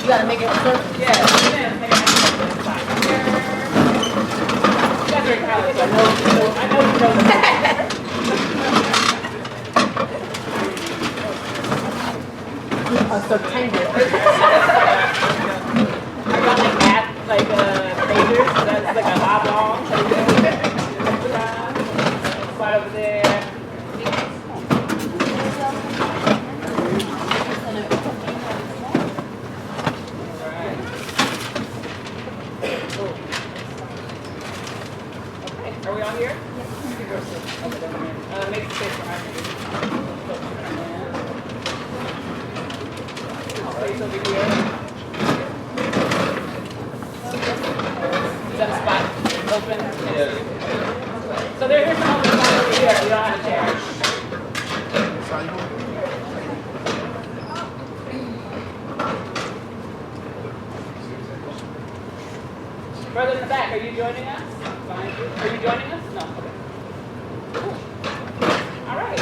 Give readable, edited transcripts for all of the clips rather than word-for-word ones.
gotta make it work. Yeah, make it spot here. You guys are in college, so I know you know that. So tender. I got like that, like majors, so that's like a oblong. So slide over there. Are we all here? Yes. Make space for my space over here. Is that a spot open? Yes. So there's some open spot over here. We don't have a chair. Brother in the back, are you joining us? Behind you? Are you joining us? No. Okay. Cool. All right.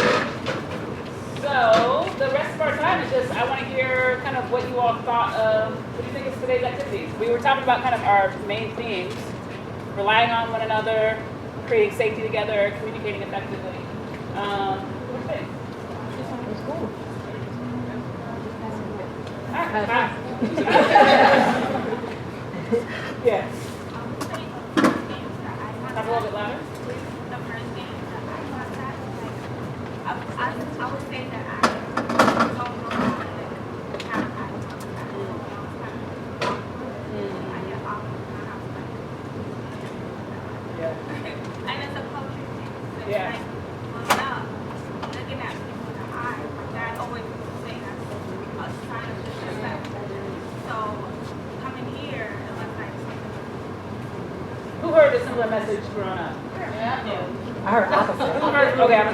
So the rest of our time is just, I want to hear kind of what you all thought of, what do you think of today's activities? We were talking about kind of our main themes, relying on one another, creating safety together, communicating effectively. What do you think? It's cool. Yeah. Talk a little bit louder. The first thing that I thought that, like, I would say that I don't know how to, like, have I get off of my house, like, Yeah. and it's a culture thing. So it's Yeah. like, growing up, looking at people in the eye, that always say that's a sign of disrespect. So coming here, it was like something. Who heard a similar message growing up? I heard opposite. Who heard, okay, and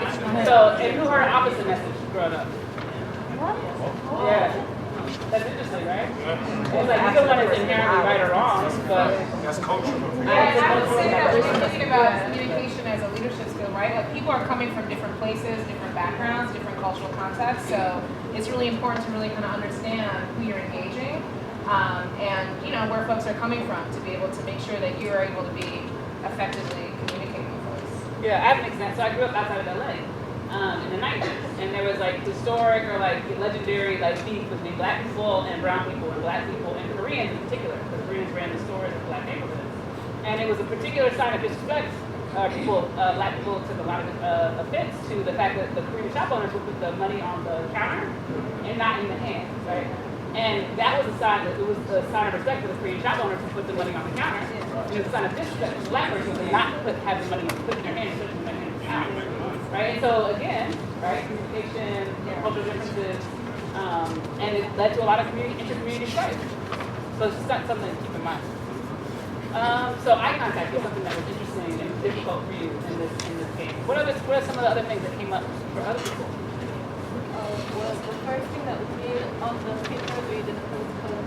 who heard an opposite message growing up? Yeah. That's interesting, right? It's like either one is inherently right or wrong, but That's culture. Yeah, and I would say that when you're thinking about communication as a leadership skill, right? Like people are coming from different places, different backgrounds, different cultural contexts. So it's really important to really kind of understand who you're engaging, and you know where folks are coming from to be able to make sure that you're able to be effectively communicating with folks. yeah, I have an example. So I grew up outside of LA in the 90s, and there was like historic or like legendary like beef between black people and brown people and black people and Koreans in particular, because Koreans ran the stores in black neighborhoods. And it was a particular sign of disrespect. Black people took a lot of offense to the fact that the Korean shop owners would put the money on the counter and not in the hands, right? And that was a sign that it was a sign of respect for the Korean shop owners to put the money on the counter. It was a sign of disrespect for the black person to not have the money put in their hands, put the money in the counter, right? And so again, right, communication, cultural differences, and it led to a lot of inter-community strife. So it's just not something to keep in mind. So eye contact was something that was interesting and difficult for you in this game. What are some of the other things that came up for other people? Well, the first thing that we did on the paper we did the physical,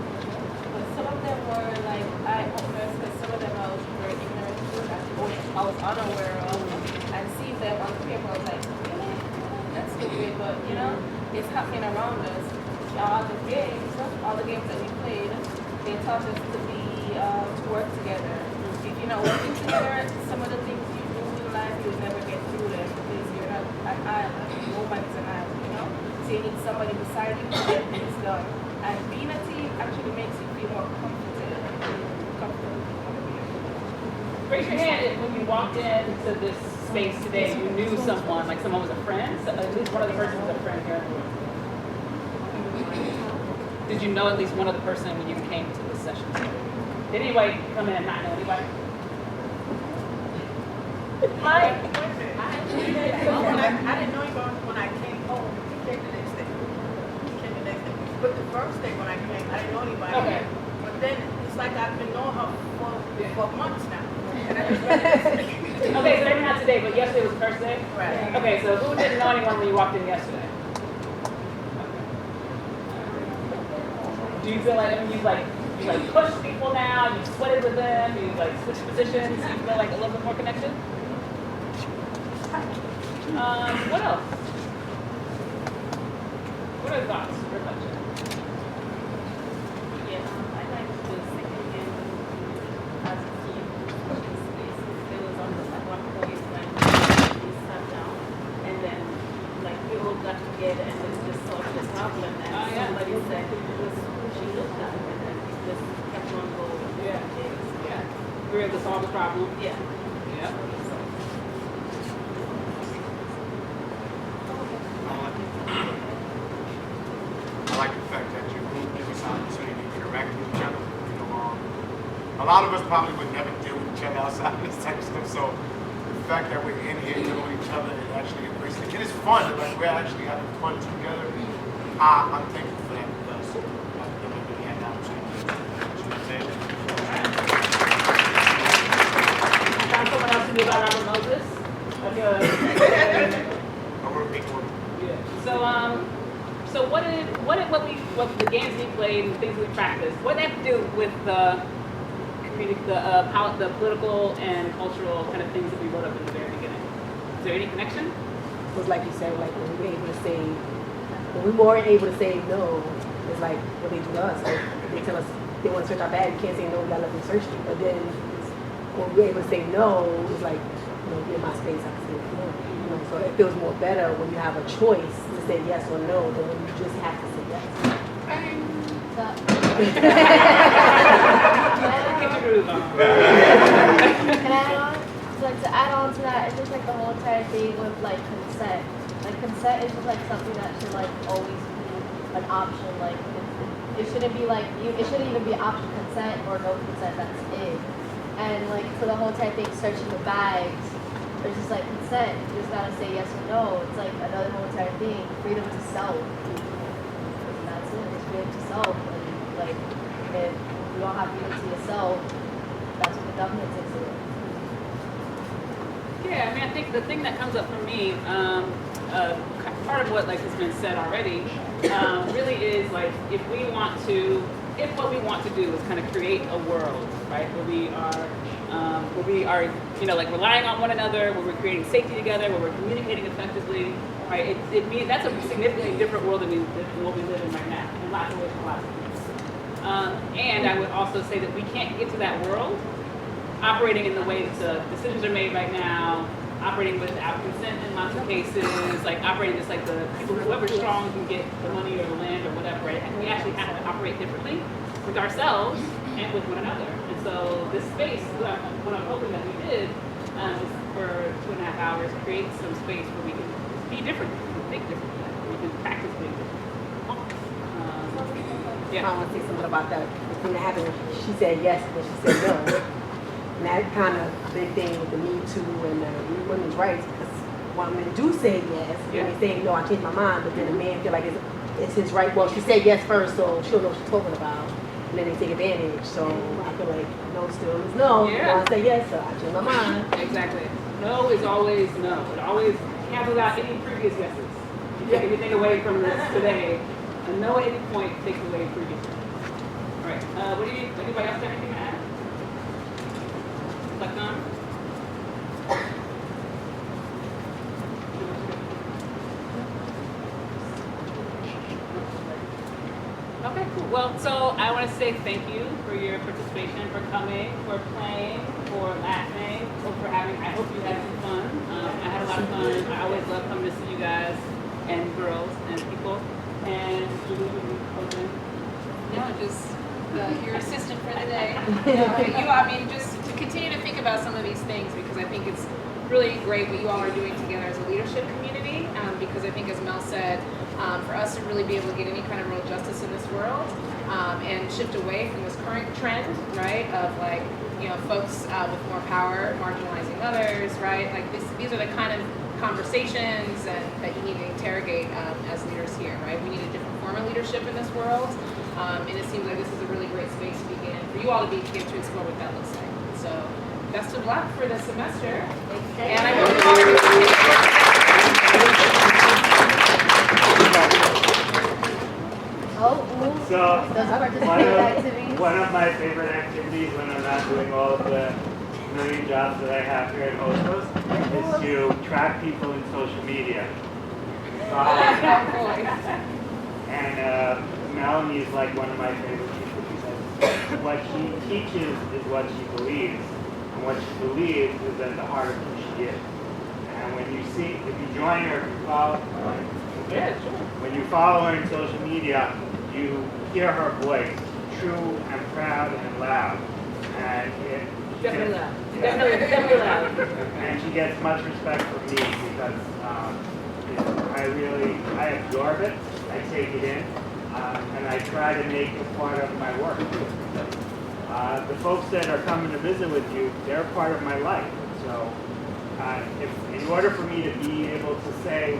but some of them were like eye openers, because some of them I was very ignorant to, I was unaware of, and seeing them on the paper, I was like, really? That's stupid, but you know, it's happening around us. All the games that we played, they taught us to be to work together. If you're not working together, some of the things you do in life you'll never get through them because you're not an island. Nobody's an island, you know. So you need somebody beside you to get things done. And being a team actually makes you feel more comfortable. Raise your hand if when you walked into this space today, you knew someone, like someone was a friend. So at least one of the persons was a friend here in the room. Did you know at least one other person when you came to this session today? Did anybody come in and not know anybody? I didn't know you when I came home. He came the next day. But the first day when I came, I didn't know anybody. Okay. But then it's like I've been knowing her for months now. And I just read it. Okay, so maybe not today, but yesterday was the first day? Right. Okay, so who didn't know anyone when you walked in yesterday? Do you feel like, you push people now, you sweated with them, you like switch positions, you feel like a little bit more connection? What else? What are thoughts, reflections? Yeah. we're able to solve the problem. Yeah. Yeah. I like the fact that you give us an opportunity to interact with each other. A lot of us probably would never deal with each other outside of this type of stuff. So the fact that we're in here dealing with each other and actually embracing it, and it's fun. Like we're actually having fun together. I'm thankful for that because I never really had the opportunity to say that. I found someone else who knew about Robert Moses. I work big one. Yeah. So what the games we played and things we practiced, what did they have to do with the political and cultural kind of things that we wrote up in the very beginning? Is there any connection? It was like you said, like when we were able to say, when we weren't able to say no, it's like what they do to us. Like they tell us they want to search our bag, we can't say no, we gotta let them search it. But then when we're able to say no, it's like, be in my space, I can say no. So it feels more better when you have a choice to say yes or no than when you just have to say yes. Get your groove on. Can I add on? So like to add on to that, it's just like the whole entire thing with like consent. Like consent is just like something that should like always be an option. Like it shouldn't be like it shouldn't even be an option consent or no consent. That's it. And like so the whole entire thing, searching the bags, it's just like consent. You just gotta say yes or no. It's like another whole entire thing. Freedom to self. And that's it. It's freedom to self. And like if you don't have freedom to yourself, that's what the government takes away. Yeah, I mean, I think the thing that comes up for me, part of what like has been said already, really is like if what we want to do is kind of create a world, right, where we are, like relying on one another, where we're creating safety together, where we're communicating effectively, right? It means that's a significantly different world than what we live in right now, in lots of ways for lots of people. And I would also say that we can't get to that world operating in the way that the decisions are made right now, operating without consent in lots of cases, like operating just like the people, whoever's strong can get the money or the land or whatever, right? And we actually have to operate differently with ourselves and with one another. And so this space, what I'm hoping that we did is for 2.5 hours, create some space where we can be different, we can think differently, we can practice being different. I want to say something about that. The thing that happened, she said yes, but she said no. And that kind of big thing with the Me Too and women's rights, because women do say yes, when they say no, I changed my mind, but then the man feel like it's his right. Well, she said yes first, so she'll know what she's talking about, and then they take advantage. So I feel like no still is no. Yeah. I say yes, so I changed my mind. Exactly. No is always no. It always cancels out any previous yeses. You take anything away from this today, and no at any point takes away previous. All right. Anybody else have anything to add? Like none? Okay, cool. Well, so I want to say thank you for your participation, for coming, for playing, for laughing, for having. I hope you had some fun. I had a lot of fun. I always love coming to see you guys and girls and people. And Julie, will you close in? No, just your assistant for the day. Just to continue to think about some of these things, because I think it's really great what you all are doing together as a leadership community, because I think, as Mel said, for us to really be able to get any kind of real justice in this world and shift away from this current trend, right, of like, folks with more power marginalizing others, right? Like these are the kind of conversations that you need to interrogate as leaders here, right? We need a different form of leadership in this world, and it seems like this is a really great space to begin for you all to get to explore what that looks like. So, best of luck for the semester, and I hope you all are So, one of my favorite activities when I'm not doing all of the million jobs that I have here at Hostos is to track people in social media. And Melanie is like one of my favorite people because what she teaches is what she believes. And what she believes is at the heart of who she is. And when you see, if you join her, when you follow her in social media, you hear her voice, true and proud and loud. And Definitely loud. Definitely loud. And she gets much respect from me because I absorb it, I take it in, and I try to make it part of my work. The folks that are coming to visit with you, they're part of my life. So if in order for me to be able to say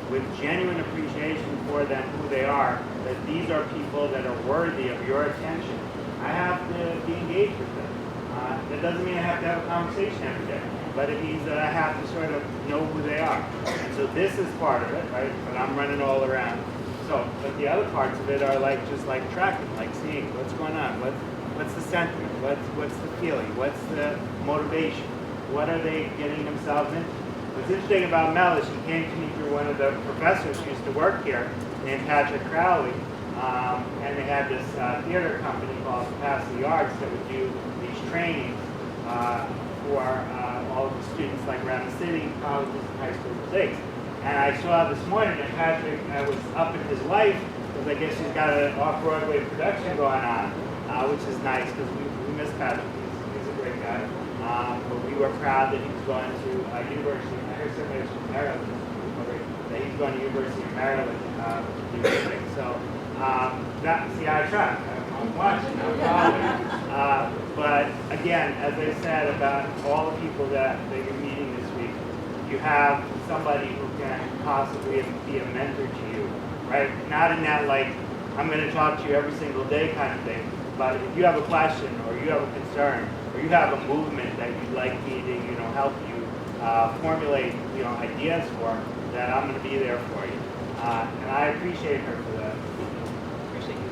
with genuine appreciation for them, who they are, that these are people that are worthy of your attention, I have to be engaged with them. That doesn't mean I have to have a conversation every day, but it means that I have to sort of know who they are. And so this is part of it, right? But I'm running all around. So, but the other parts of it are just like tracking, like seeing what's going on, what's the sentiment, what's the feeling, what's the motivation, what are they getting themselves into. What's interesting about Mel is she came to me through one of the professors who used to work here, named Patrick Crowley, and they had this theater company called Capacity Arts that would do these trainings for all of the students like around the city, colleges, and high school mistakes. And I saw this morning that Patrick was up with his wife, because I guess she's got an off-Broadway production going on, which is nice because we miss Patrick. He's a great guy. But we were proud that he was going to University. I heard somebody was from Maryland. That he's going to University of Maryland to do music. So see, I try. I'm watching. I'm following. But again, as I said about all the people that you're meeting this week, you have somebody who can possibly be a mentor to you, right? Not in that I'm going to talk to you every single day kind of thing, but if you have a question or you have a concern or you have a movement that you'd like me to, help you formulate, ideas for, that I'm going to be there for you. And I appreciate her for that. Appreciate you.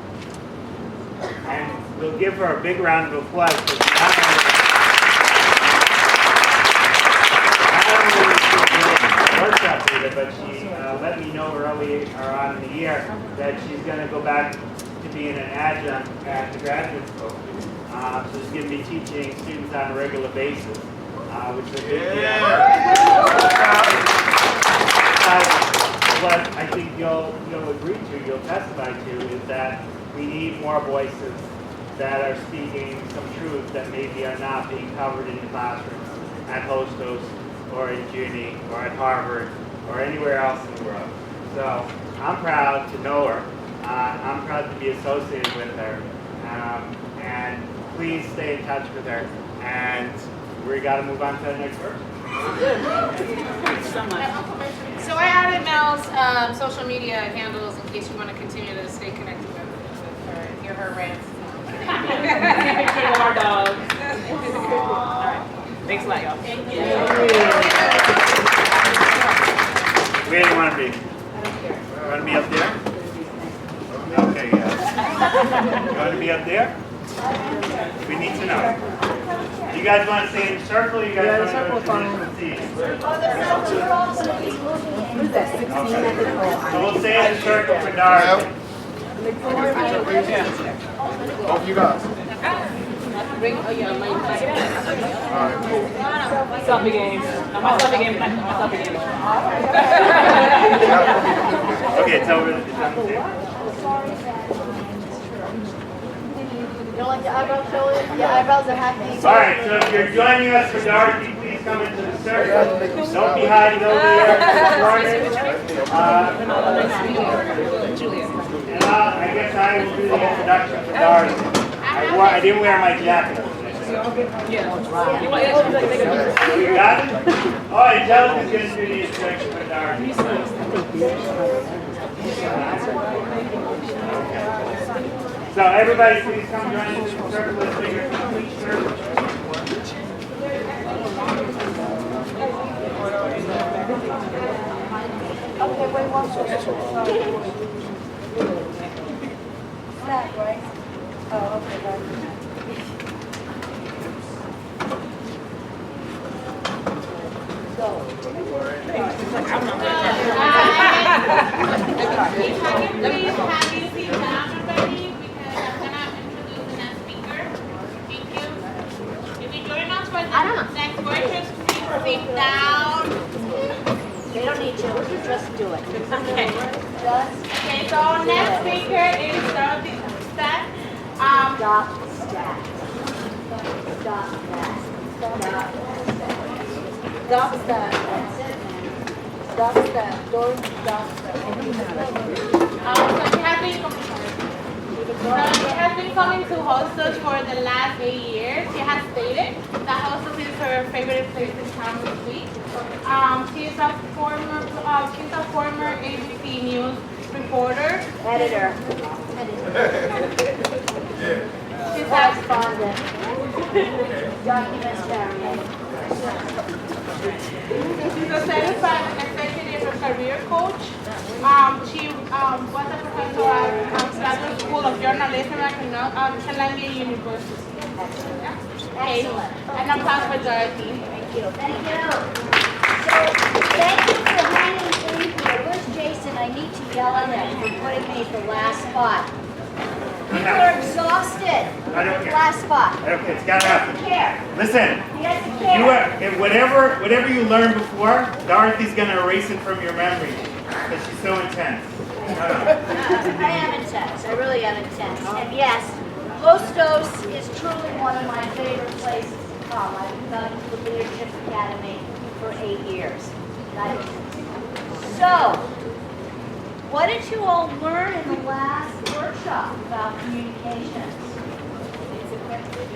And we'll give her a big round of applause. Workshop leader, but she let me know early on in the year that she's going to go back to being an adjunct at the graduate school. So she's going to be teaching students on a regular basis, which is a big deal. What I think you'll agree to, you'll testify to, is that we need more voices that are speaking some truths that maybe are not being covered in the classrooms at Hostos, or in Junie, or at Harvard, or anywhere else in the world. So I'm proud to know her. I'm proud to be associated with her. And please stay in touch with her. And we got to move on to the next person. Thank you so much. So I added Mel's social media handles in case you want to continue to stay connected with her and hear her rants. Pictures of our dogs. All right. Thanks a lot, y'all. Thank you. Where do you want to be? You want to be up there? Okay, yeah. You want to be up there? We need to know. You guys want to stay in the circle? You guys want to go to different seats? What is that, 16 at the goal? So we'll stay in the circle for Dorothy. Both you guys. Selfie game. My selfie game. My selfie game. Okay, it's over. It's on the table. You don't like your eyebrows showing? Your eyebrows are happy. All right, so if you're joining us for Dorothy, please come into the circle. Don't be hiding over there in the corner. And I guess I will do the introduction for Dorothy. I didn't wear my jacket. Yeah. You got it? Oh, Angelica's going to do the introduction for Dorothy. So everybody please come join us in the circle. Let's make a complete circle. Okay, wait one second. Snack, right? Oh, okay, right. Please have you sit down already because I'm gonna introduce the next speaker. Thank you. If you join us for the next workshop, please sit down. They don't need you, just do it. Okay. Just Okay, so our next speaker is Dorothy Stack. stop, stat. Stop that. Stop that. Stop that. That's it, man. Stop that. Don't stop that. So she has been coming to Hostos for the last 8 years. She has stated that Hostos is her favorite place in town this week. She's a former ABC News reporter. Editor. She's Correspondent. Documentarian. She's a certified executive and career coach. She was a professor at Graduate School of Journalism at Columbia University. Okay. And I'm class for Dorothy. Thank you. Thank you. So, thank you for hanging in here. Where's Jason? I need to yell at him for putting me at the last spot. People are exhausted. I don't care. Last spot. I don't care. It's gotta He happen. doesn't care. Listen, He doesn't you care. are, if whatever you learned before, Dorothy's gonna erase it from your memory because she's so intense. I am intense. I really am intense. And yes, Hostos is truly one of my favorite places to come. I've been going to the Leadership Academy for 8 years. So, what did you all learn in the last workshop about communications?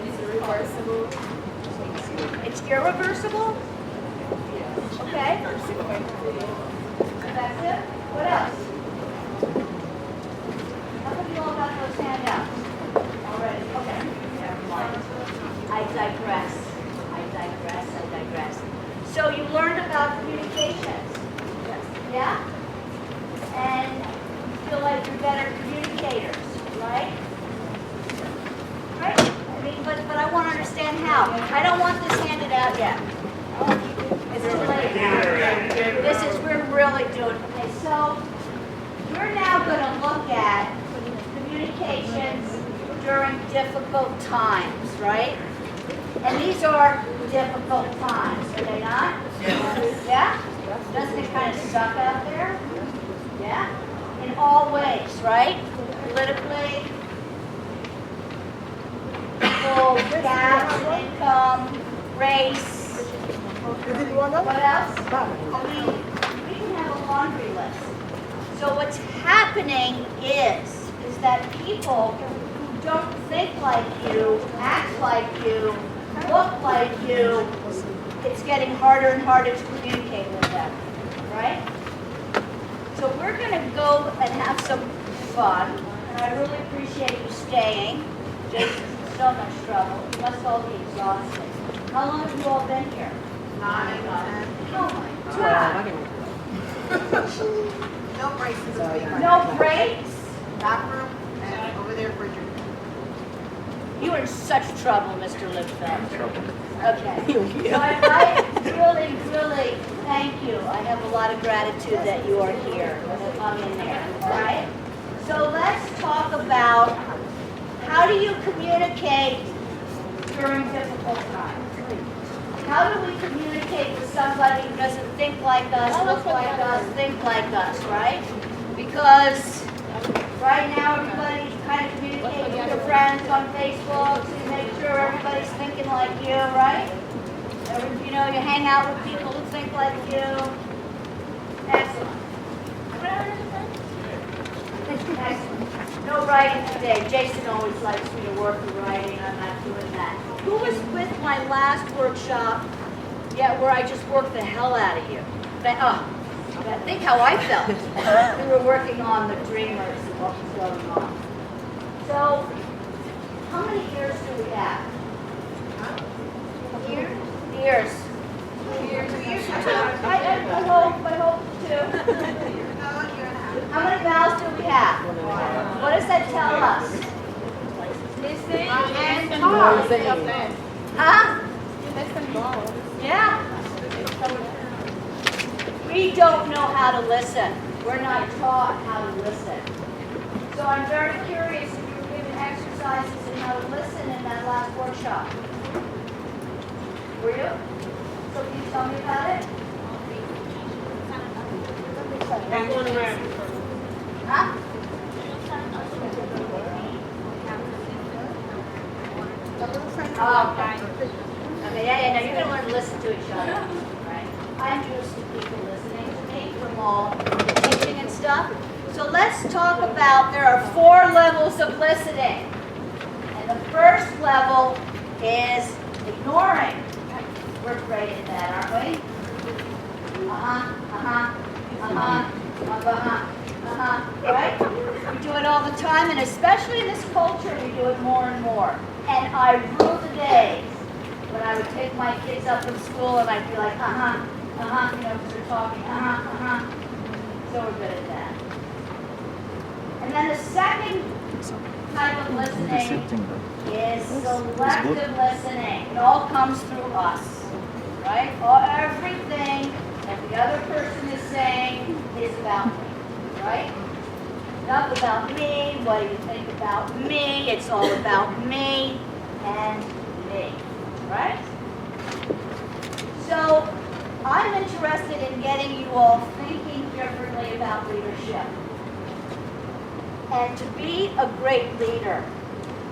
It's irreversible. It's irreversible? Okay. Effective? What else? How come you all got those handouts already? Okay. I digress. So you learned about communications? Yeah? And you feel like you're better communicators, right? Right? I mean, but I want to understand how. I don't want this handed out yet. It's too late. We're really doing, okay, so we're now going to look at communications during difficult times, right? And these are difficult times, are they not? Yeah? Doesn't it kind of suck out there? Yeah? In all ways, right? Politically, people, gaps in income, race. What else? I mean, we can have a laundry list. So what's happening is that people who don't think like you, act like you, look like you, it's getting harder and harder to communicate with them, right? So we're going to go and have some fun, and I really appreciate you staying. Jason's so much trouble. You must all be exhausted. How long have you all been here? 9 months. Oh my God. No breaks in between. No breaks? Bathroom and over there for your. You are in such trouble, Mr. Lipfeld. Okay. So I really thank you. I have a lot of gratitude that you are here, that I'm in there, all right? So let's talk about how do you communicate during difficult times? How do we communicate with somebody who doesn't think like us, look like us, think like us, right? Because right now everybody's kind of communicating with their friends on Facebook to make sure everybody's thinking like you, right? You know, you hang out with people who think like you. Excellent. Excellent. No writing today. Jason always likes me to work the writing. I'm not doing that. Who was with my last workshop? Yeah, where I just worked the hell out of you. Think how I felt. We were working on the dreamers and what was going on. So, how many ears do we have? Ears? Ears. I hope two. How many mouths do we have? What does that tell us? Listen and Huh? Yeah. We don't know how to listen. We're not taught how to listen. So I'm very curious if you were given exercises in how to listen in that last workshop. Were you? So can you tell me about it? Huh? Okay, yeah, no, you're gonna learn to listen to each other, right? I'm used to people listening to me from all the teaching and stuff. So let's talk about, there are 4 levels of listening. And the first level is ignoring. We're great at that, aren't we? Right? We do it all the time, and especially in this culture, we do it more and more. And I rue the days when I would take my kids up from school and I'd be like, because they're talking, So we're good at that. And then the second type of listening is selective listening. It all comes through us, right? Everything that the other person is saying is about me, right? Not about me, what do you think about me? It's all about me and me, right? So I'm interested in getting you all thinking differently about leadership. And to be a great leader,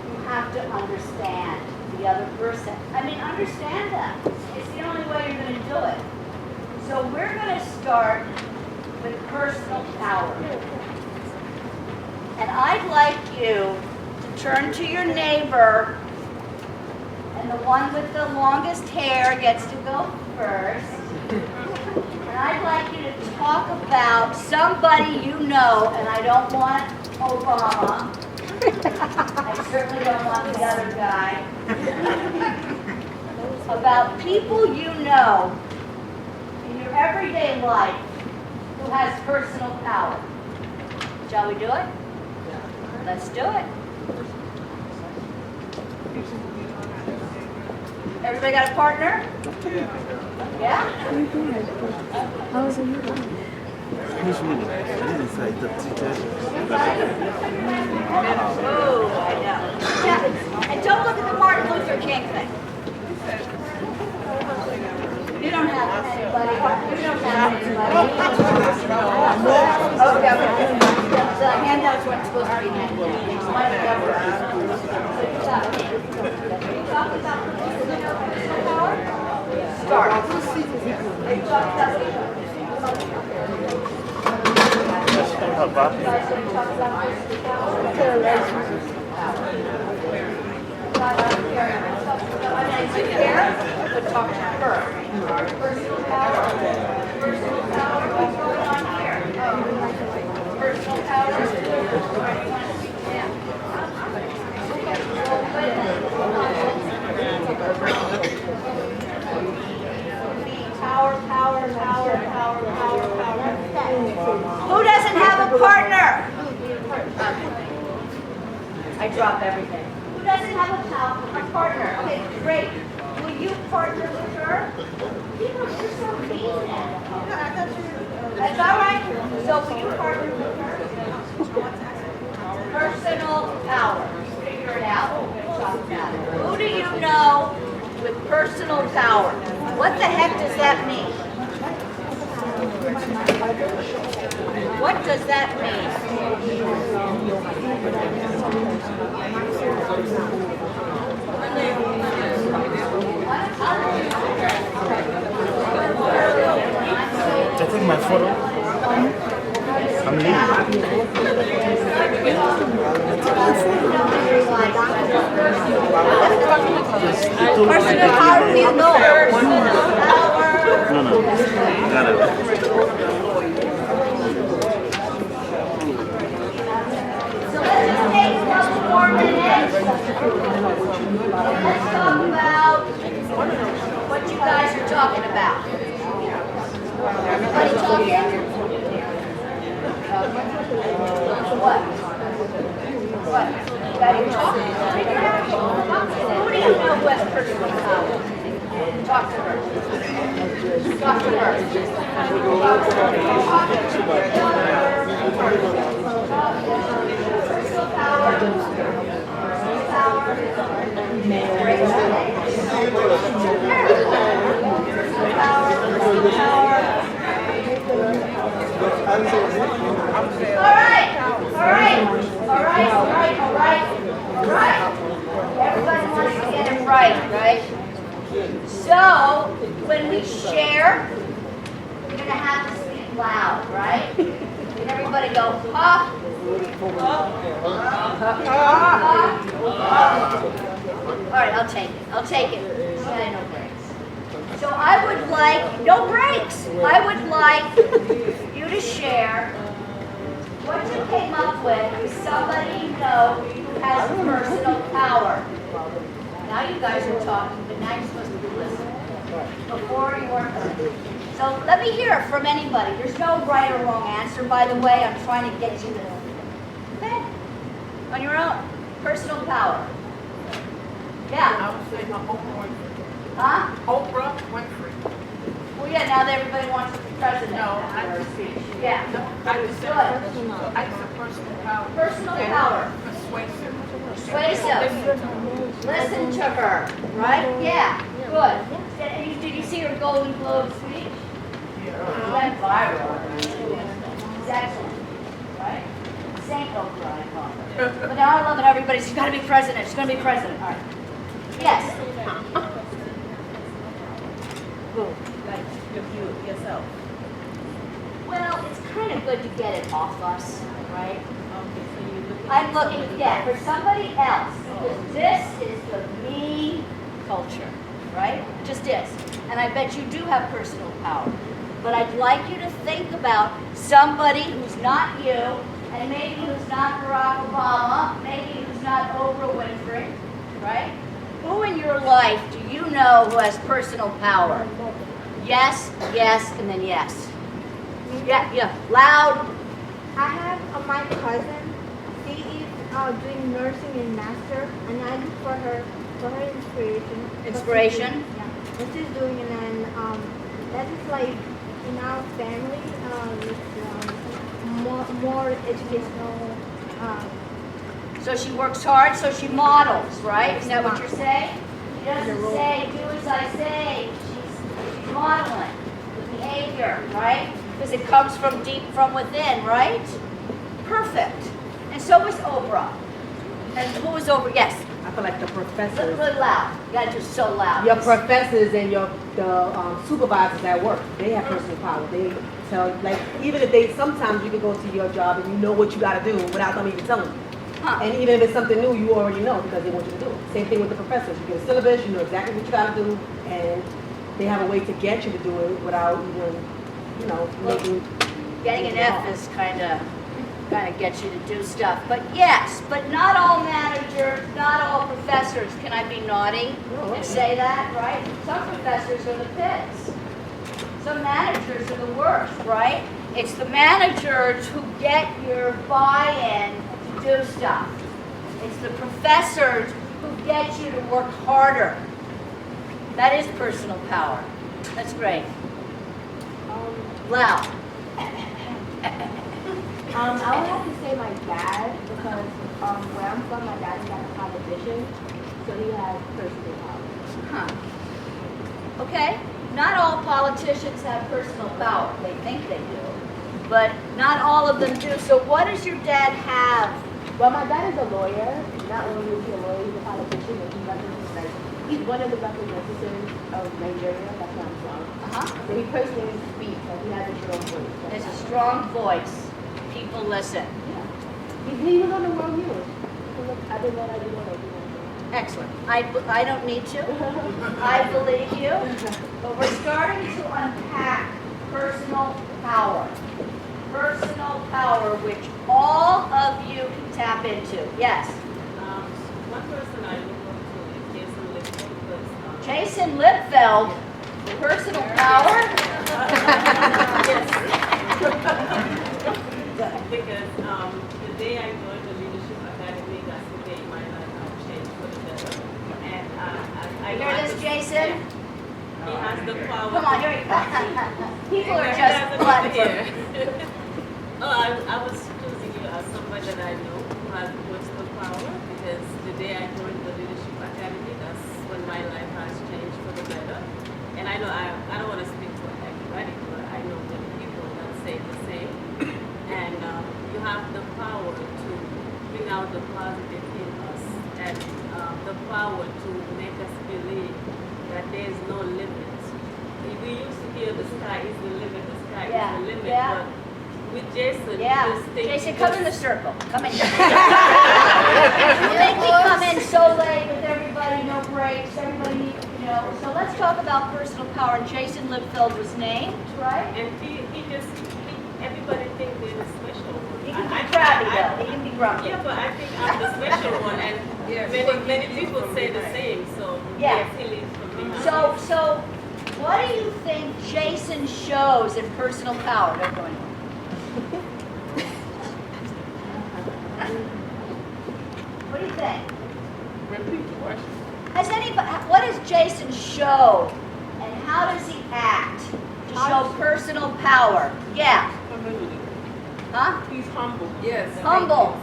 you have to understand the other person. Understand them. It's the only way you're going to do it. So we're going to start with personal power. And I'd like you to turn to your neighbor, and the one with the longest hair gets to go first. And I'd like you to talk about somebody you know, and I don't want Obama. I certainly don't want the other guy. About people you know in your everyday life who has personal power. Shall we do it? Let's do it. Everybody got a partner? Yeah? Oh, I know. Yeah. And don't look at the Martin Luther King thing. You don't have anybody. You don't have anybody. Okay. The handouts weren't supposed to be handouts. Talk about personal power? Start. But talk to her. Personal power. Personal power. What's going on here? Personal power. Power, power, power, power, power, power. Who doesn't have a partner? I drop everything. Who doesn't have a partner? Okay, great. Will you partner with her? You're so mean. That's all right. So will you partner with her? Personal power. Figure it out. We'll talk about it. Who do you know with personal power? What the heck does that mean? What does that mean? I take my photo. I'm leaving. Personal power, you know. No. Got it. So let's just take a couple more minutes. Let's talk about what you guys are talking about. Everybody talking? What? That you talking? Who do you know who has personal power? Talk to her. Talk to her. Personal power. All right. Everybody wants to get right. So, when we share, we're gonna have to speak loud, right? And everybody go, ha. All right, I'll take it. Yeah, no breaks. So I would like, no breaks. I would like you to share what you came up with with somebody you know who has personal power. Now you guys are talking, but now you're supposed to be listening. Before you weren't. So let me hear it from anybody. There's no right or wrong answer, by the way. I'm trying to get you to, okay, on your own. Personal power. Yeah. I would say my Oprah Winfrey. Huh? Oprah Winfrey. Well, yeah, now that everybody wants to be president. No, I just Yeah. I just said Good. I said personal power. Personal And power. Persuasive. Persuasive. Listen to her, right? Yeah, good. Did you see her Golden Globe speech? It went viral. It's excellent, right? Saint Oprah, I call her. But now I love it, everybody, she's gotta be president, she's gonna be president, all right. Yes. Who? You yourself. Well, it's kind of good to get it off us, right? I'm looking, yeah, for somebody else, because this is the me culture, right? Just is. And I bet you do have personal power. But I'd like you to think about somebody who's not you, and maybe who's not Barack Obama, maybe who's not Oprah Winfrey, right? Who in your life do you know who has personal power? Yes, yes, and then yes. Yeah, loud. I have my cousin. She is doing nursing in master, and I look for her inspiration. Inspiration? Yeah, and she's doing it, and that is like in our family. It's more educational. So she works hard, so she models, right? Is that what you're saying? She doesn't say, do as I say. She's modeling the behavior, right? Because it comes from deep from within, right? Perfect. And so is Oprah. And who is Oprah? Yes. I feel like the professors, Really loud. You gotta do so loud. your professors and the supervisors at work, they have personal power. They tell, like, even if they, sometimes you can go to your job and you know what you gotta do without them even telling you. Huh. And even if it's something new, you already know because they want you to do it. Same thing with the professors. You get a syllabus, you know exactly what you gotta do, and they have a way to get you to do it without even, you know, making. Getting an F is kind of gets you to do stuff. But yes, but not all managers, not all professors. Can I be naughty and say that, right? Some professors are the pits. Some managers are the worst, right? It's the managers who get your buy-in to do stuff. It's the professors who get you to work harder. That is personal power. That's great. Loud. I would have to say my dad, because where I'm from, my dad is at a politician, so he has personal power. Huh. Okay. Not all politicians have personal power. They think they do, but not all of them do. So what does your dad have? Well, my dad is a lawyer. Not only is he a lawyer, he's a politician, and he's one of the representatives of Nigeria. That's where I'm from. So he personally speaks, and he has a strong voice. There's a strong voice. People listen. Yeah. He was on the world news. I didn't know that you know that. Excellent. I don't need to. I believe you. But we're starting to unpack personal power. Personal power, which all of you can tap into. Yes? One person I look up to is Jason Jason Lipfeld because Lipfeld, personal power? because the day I joined the Leadership Academy, that's the day my life changed for the better. And I You hear this, Jason? He has the power. Come on, here you go. People are He just has the blood power here. I was choosing you as somebody that I know who has personal power because the day I joined the Leadership Academy, that's when my life has changed for the better. And I know I don't want to speak for everybody, but I know many people that say the same. And you have the power to bring out the positive in us. And the the power to make us believe that there is no limit. We used to hear the sky is the limit, the sky is the limit, but with Jason, this thing. Jason, come in the circle. Come in. You make me come in so late with everybody, no breaks, everybody needs, you know. So let's talk about personal power. And Jason Lipfeld was named, right? And everybody thinks they're the special one. He can be crabby though. He can be grumpy. Yeah, but I think I'm the special one, and many people say the same. So Yeah. yes, he leads from behind. So what do you think Jason shows in personal power? Don't go anywhere. What do you think? Repeat the question. Has anybody? What does Jason show, and how does he act to show personal power? Yeah. Humility. Huh? He's humble. Yes. Humble.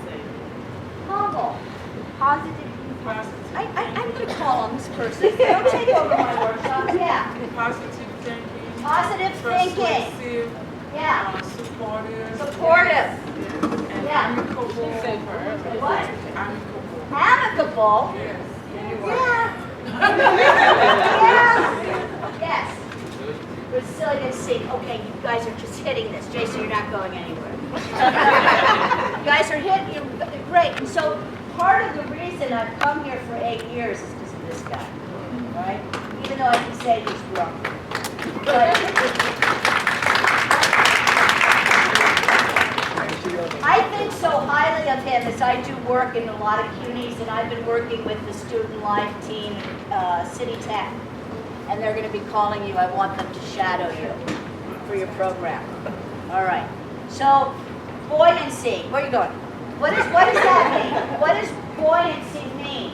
Humble. Positive. I'm going to call on this person. Don't take over my workshop. Yeah. Positive thinking. Positive thinking. Persuasive. Yeah. Supportive. Supportive. And Yeah. amicable. What? Amicable. Amicable. Yes. Yeah. Yes. Resiliency. Okay, you guys are just hitting this. Jason, you're not going anywhere. You guys are hitting, you're great. And so part of the reason I've come here for 8 years is because of this guy, right? Even though I can say he's grumpy. But I think so highly of him as I do work in a lot of CUNYs, and I've been working with the student life team, City Tech, and they're going to be calling you. I want them to shadow you for your program. All right. So, buoyancy. Where are you going? What does that mean? What does buoyancy mean?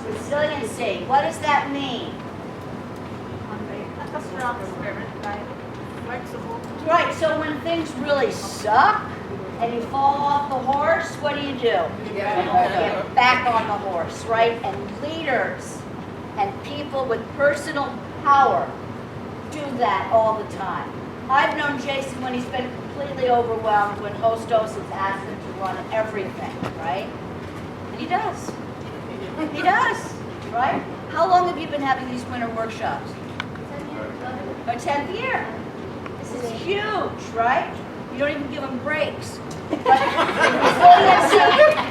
Resiliency. What does that mean? Like a strong spirit, right? Flexible. Right, so when things really suck and you fall off the horse, what do? Get back on the horse, right? And leaders and people with personal power do that all the time. I've known Jason when he's been completely overwhelmed, when Hostos has asked him to run everything, right? And he does. He does, right? How long have you been having these winter workshops? 10 years. Our 10th year. This is huge, right? You don't even give them breaks. But resiliency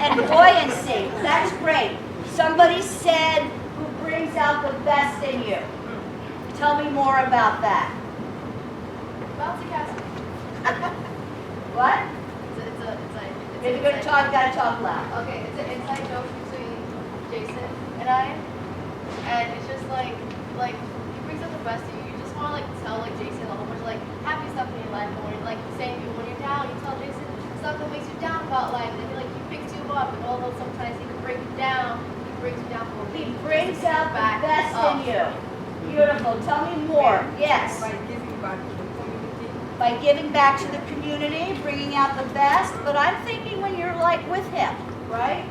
and buoyancy, that's great. Somebody said, who brings out the best in you. Tell me more about that. Bouncy castle. What? It's If you're going to talk, you got to talk loud. Okay, it's an inside joke between Jason and I, and it's just like he brings out the best in you. You just want to like tell like Jason a whole bunch of like happy stuff in your life, and when you're like saying when you're down, you tell Jason stuff that makes you down about life, and he picks you up, and although sometimes he can break you down, he brings you down for a He week. brings out the back best up. in you. Beautiful. Tell me more. Yes. By giving back to the community. By giving back to the community, bringing out the best, but I'm thinking when you're like with him, right?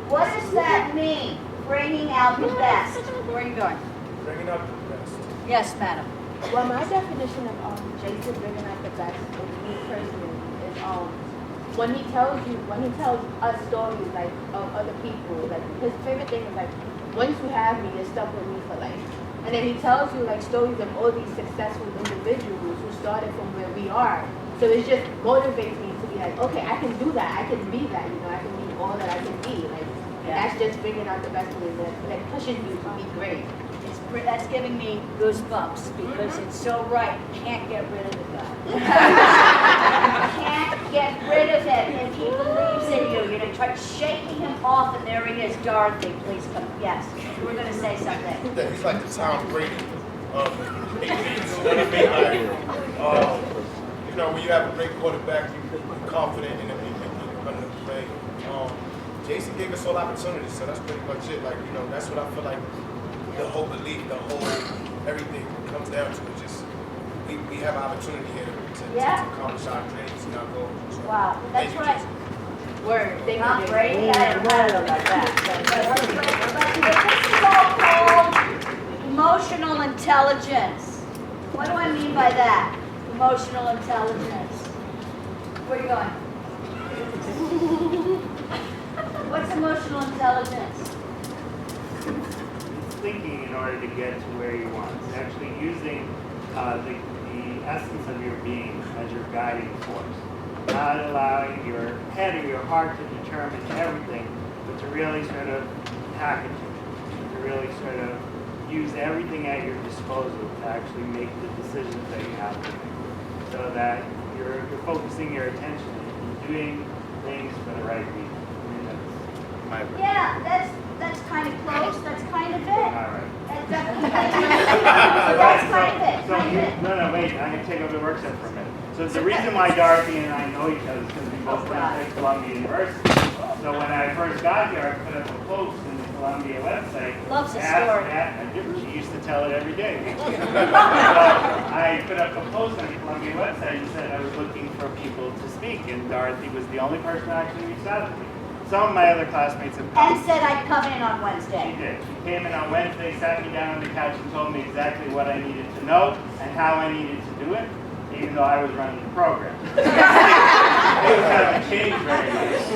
What does that mean, bringing out the best? Where are you going? Bringing up the best. Yes, madam. Well, my definition of Jason bringing out the best of me personally is when he tells us stories like of other people. Like his favorite thing is like, once you have me, you're stuck with me for life. And then he tells you like stories of all these successful individuals who started from where we are. So it just motivates me to be like, okay, I can do that. I can be that. You know, I can be all that I can be. Like, and that's just bringing out the best in me. Like pushing you to be great. That's giving me goosebumps because it's so right. You can't get rid of the guy. Can't get rid of him. If he believes in you, you're going to try shaking him off, and there he is. Dorothy, please come. Yes, you were going to say something. That he's like the Tom Brady of APs, you know what I mean? Like, you know, when you have a great quarterback, you're confident in him, you're running the play. Jason gave us all opportunities, so that's pretty much it. Like, you know, that's what I feel like the whole belief, the whole everything comes down to. It's just, we have an opportunity here to accomplish our dreams and our goals. So, Wow, that's thank you, right. Jason. Word. Tom Brady, I don't know about that. This is all called emotional intelligence. What do I mean by that? Emotional intelligence. Where are you going? What's emotional intelligence? thinking in order to get to where you want. It's actually using the essence of your being as your guiding force. Not allowing your head or your heart to determine everything, but to really sort of package it, to really sort of use everything at your disposal to actually make the decisions that you have to make, so that you're focusing your attention and doing things for the right reason. I mean, that's my opinion. Yeah, that's kind of close, that's kind of it. All right. That's kind of it, So kind of it. no, wait, I'm going to take over the work set for a minute. So the reason why Dorothy and I know each other is because we both went to Columbia University. So when I first got here, I put up a post in the Columbia website. Loves the story. She used to tell it every day. So I put up a post on the Columbia website and said I was looking for people to speak, and Dorothy was the only person who actually reached out to me. Some of my other classmates have come. And said I'd come in on Wednesday. She did. She came in on Wednesday, sat me down on the couch and told me exactly what I needed to know and how I needed to do it, even though I was running the program. It was kind of a change very nice.